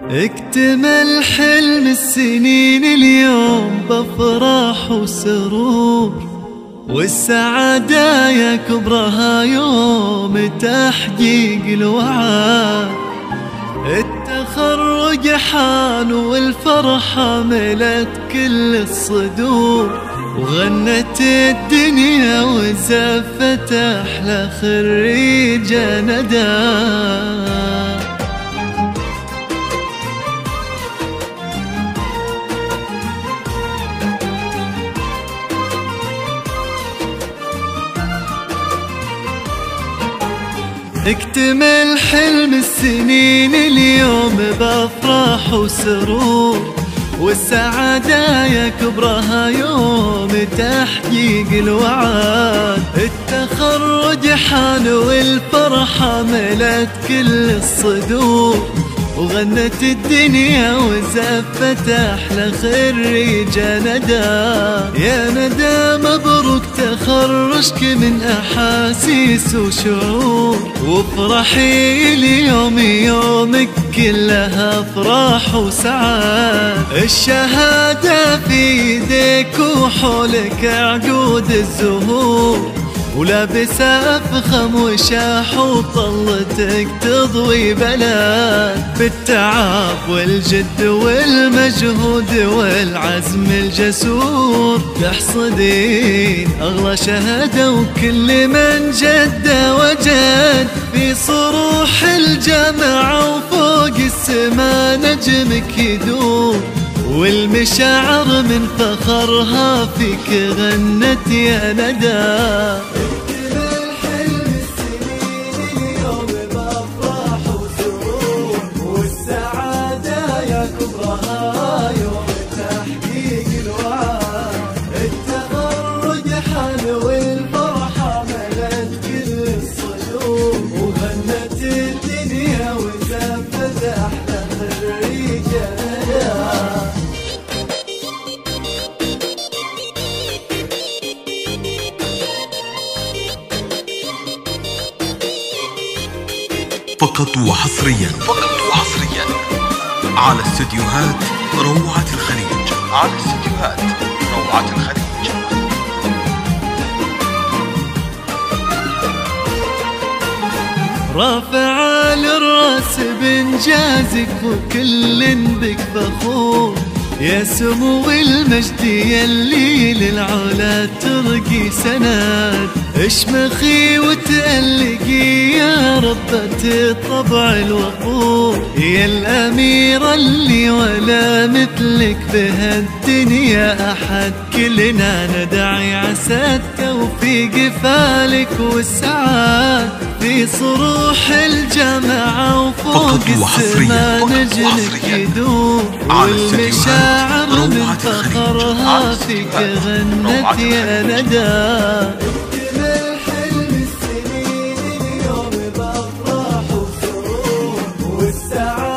اكتمل حلم السنين اليوم بافراح وسرور، والسعادة يا كبرها يوم تحقيق الوعد. التخرج حان والفرحة ملت كل الصدور، وغنت الدنيا وزفت أحلى خريجة ندى. اكتمل حلم السنين اليوم بافراح وسرور، والسعادة يا كبرها يوم تحقيق الوعد. التخرج حان والفرحة ملت كل الصدور، وغنت الدنيا وزفت أحلى خريجة ندى. يا ندى مبروك تخرجك من أحاسيس وشعور، وافرحي اليوم يومك كلها افراح وسعاد. الشهادة في يديك وحولك عقود الزهور، ولابسة أفخم وشاح وطلتك تضوي بلد. بالتعب والجد والمجهود والعزم الجسور، تحصدين أغلى شهادة وكل من جد وجد. في صروح الجامعة وفوق السما نجمك يدور، والمشاعر من فخرها فيك غنت يا ندى. اكتمل حلم السنين اليوم بافراح وسرور، والسعادة يا كبرها يوم تحقيق الوعد. التخرج حان والفرحة ملت كل الصدور، وغنت الدنيا وزفت أحلى خريجة ندى. فقط وحصريا على استديوهات روعة الخليج. رافع للراس بإنجازك وكل بك فخور، يا سمو المجد يلي للعلا ترقي سند. اشمخي وتألقي يا ربة الطبع الوقور، يا الأميرة اللي ولا مثلك بهالدنيا أحد. كلنا ندعي عسى التوفيق فالك والسعاد. في صروح الجامعة وفوق السما نجمك يدور، والمشاعر من فخرها فيك غنت يا ندى. اكتمل حلم السنين اليوم بافراح وسرور، والسعادة